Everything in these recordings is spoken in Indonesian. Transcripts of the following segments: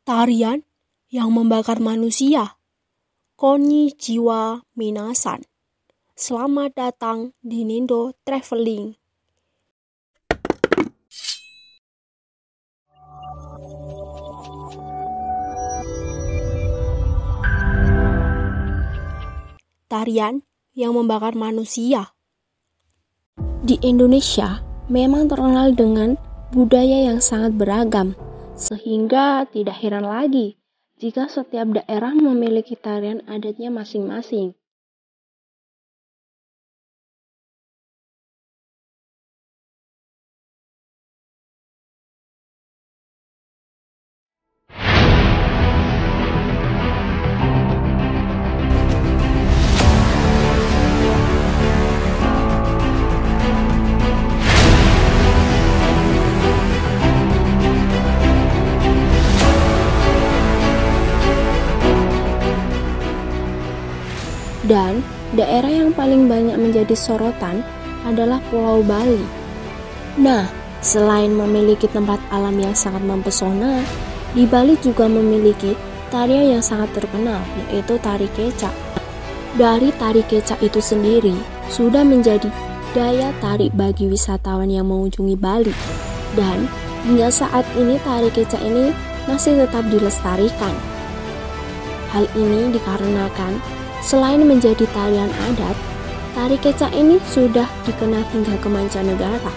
Tarian yang membakar manusia. Konnichiwa minasan. Selamat datang di Nindo Traveling. Tarian yang membakar manusia. Di Indonesia memang terkenal dengan budaya yang sangat beragam, sehingga tidak heran lagi jika setiap daerah memiliki tarian adatnya masing-masing. Dan daerah yang paling banyak menjadi sorotan adalah Pulau Bali. Nah, selain memiliki tempat alam yang sangat mempesona, di Bali juga memiliki tarian yang sangat terkenal, yaitu tari kecak. Dari tari kecak itu sendiri sudah menjadi daya tarik bagi wisatawan yang mengunjungi Bali. Dan hingga saat ini tari kecak ini masih tetap dilestarikan. Hal ini dikarenakan selain menjadi tarian adat, tari kecak ini sudah dikenal hingga ke mancanegara.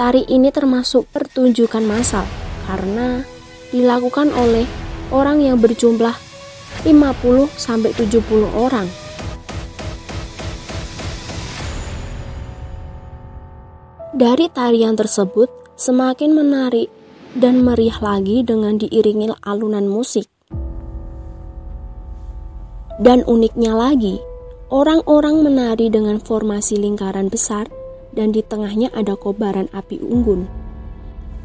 Tari ini termasuk pertunjukan massal karena dilakukan oleh orang yang berjumlah 50-70 orang. Dari tarian tersebut semakin menarik dan meriah lagi dengan diiringi alunan musik. Dan uniknya lagi, orang-orang menari dengan formasi lingkaran besar dan di tengahnya ada kobaran api unggun.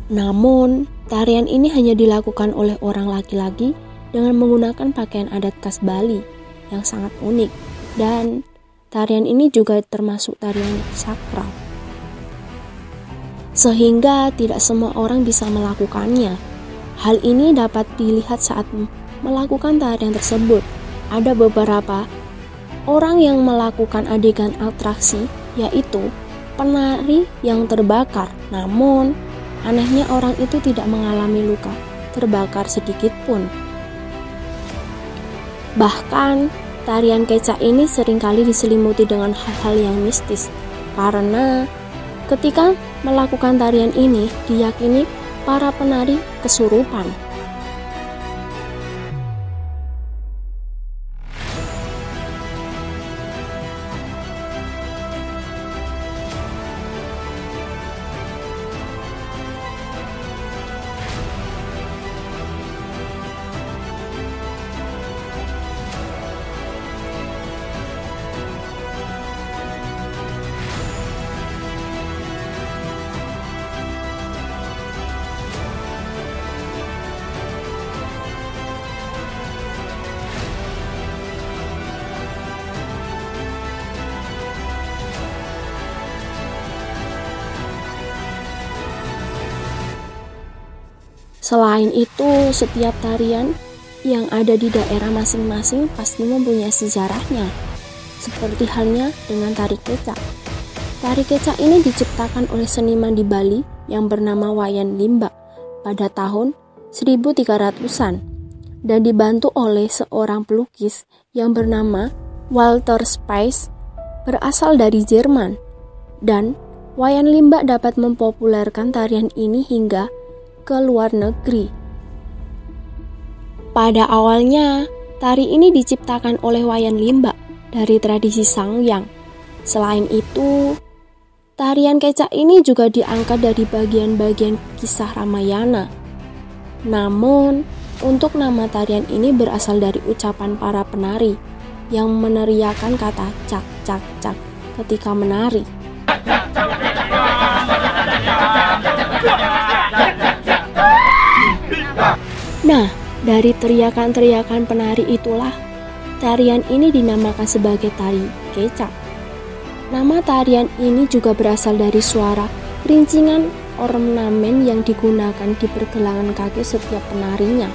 Namun, tarian ini hanya dilakukan oleh orang laki-laki dengan menggunakan pakaian adat khas Bali yang sangat unik, dan tarian ini juga termasuk tarian sakral. Sehingga tidak semua orang bisa melakukannya. Hal ini dapat dilihat saat melakukan tarian tersebut. Ada beberapa orang yang melakukan adegan atraksi, yaitu penari yang terbakar, namun anehnya orang itu tidak mengalami luka terbakar sedikit pun. Bahkan tarian kecak ini seringkali diselimuti dengan hal-hal yang mistis, karena ketika melakukan tarian ini diyakini para penari kesurupan. Selain itu, setiap tarian yang ada di daerah masing-masing pasti mempunyai sejarahnya. Seperti halnya dengan tari kecak. Tari kecak ini diciptakan oleh seniman di Bali yang bernama Wayan Limba pada tahun 1300-an dan dibantu oleh seorang pelukis yang bernama Walter Spies berasal dari Jerman. Dan Wayan Limba dapat mempopulerkan tarian ini hingga ke luar negeri. Pada awalnya, tari ini diciptakan oleh Wayan Limba dari tradisi Sangyang. Selain itu, tarian kecak ini juga diangkat dari bagian-bagian kisah Ramayana. Namun, untuk nama tarian ini berasal dari ucapan para penari yang meneriakan kata cak. bercak-cak ketika menari. Nah, dari teriakan-teriakan penari itulah tarian ini dinamakan sebagai tari kecak. Nama tarian ini juga berasal dari suara kerincingan ornamen yang digunakan di pergelangan kaki setiap penarinya.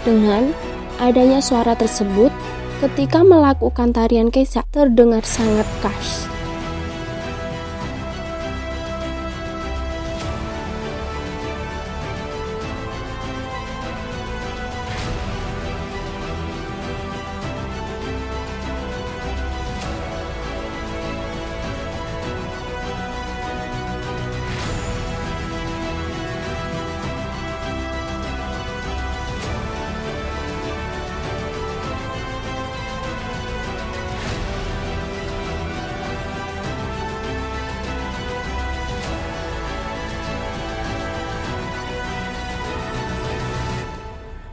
Dengan adanya suara tersebut, ketika melakukan tarian kecak terdengar sangat khas.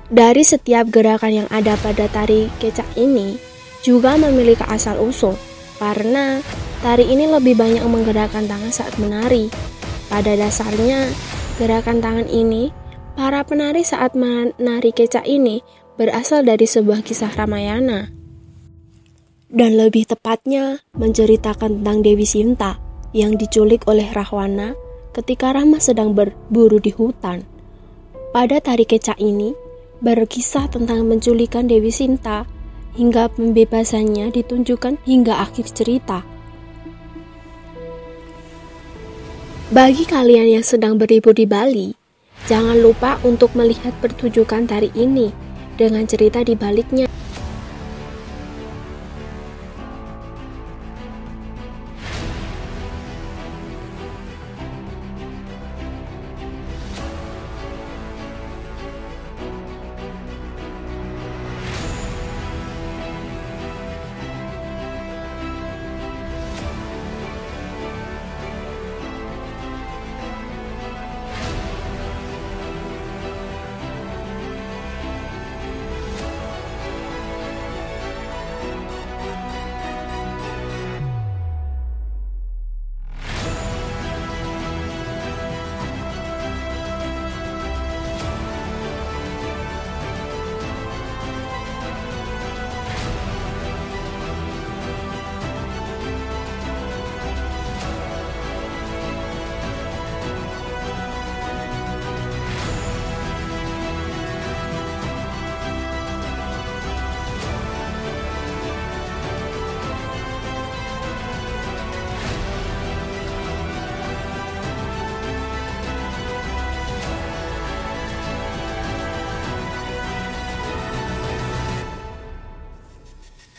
Dari setiap gerakan yang ada pada tari kecak ini juga memiliki asal-usul, karena tari ini lebih banyak menggerakkan tangan saat menari. Pada dasarnya, gerakan tangan ini, para penari saat menari kecak ini berasal dari sebuah kisah Ramayana. Dan lebih tepatnya menceritakan tentang Dewi Sinta yang diculik oleh Rahwana ketika Rama sedang berburu di hutan. Pada tari kecak ini, berkisah tentang penculikan Dewi Sinta hingga pembebasannya ditunjukkan hingga akhir cerita. Bagi kalian yang sedang berlibur di Bali, jangan lupa untuk melihat pertunjukan tari ini dengan cerita di baliknya.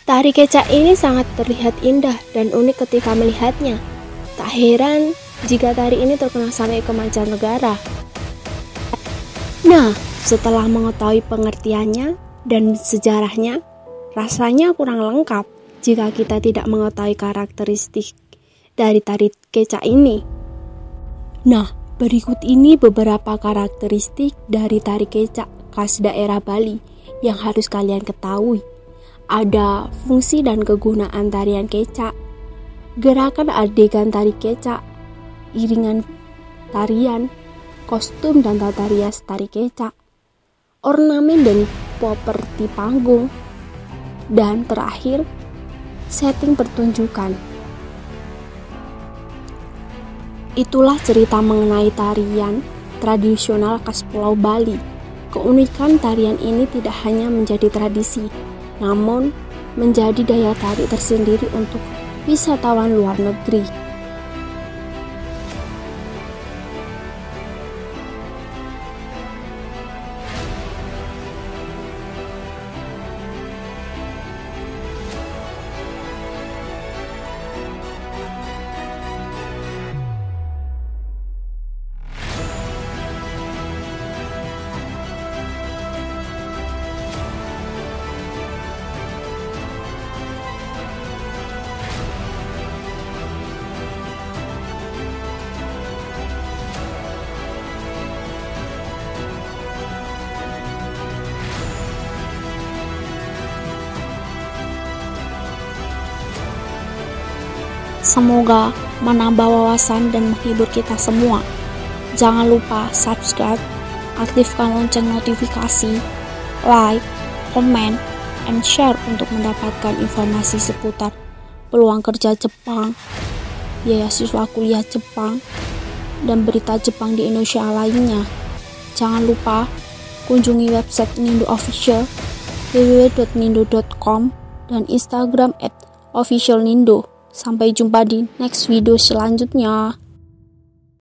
Tari kecak ini sangat terlihat indah dan unik ketika melihatnya. Tak heran jika tari ini terkenal sampai ke mancanegara. Nah, setelah mengetahui pengertiannya dan sejarahnya, rasanya kurang lengkap jika kita tidak mengetahui karakteristik dari tari kecak ini. Nah, berikut ini beberapa karakteristik dari tari kecak khas daerah Bali yang harus kalian ketahui. Ada fungsi dan kegunaan tarian kecak, gerakan adegan tari kecak, iringan tarian, kostum dan tata rias tari kecak, ornamen dan properti panggung, dan terakhir, setting pertunjukan. Itulah cerita mengenai tarian tradisional khas Pulau Bali. Keunikan tarian ini tidak hanya menjadi tradisi, namun menjadi daya tarik tersendiri untuk wisatawan luar negeri. Semoga menambah wawasan dan menghibur kita semua. Jangan lupa subscribe, aktifkan lonceng notifikasi, like, komen, and share untuk mendapatkan informasi seputar peluang kerja Jepang, beasiswa kuliah Jepang, dan berita Jepang di Indonesia lainnya. Jangan lupa kunjungi website Nindo Official www.nindo.com dan Instagram @officialnindo. Sampai jumpa di next video selanjutnya.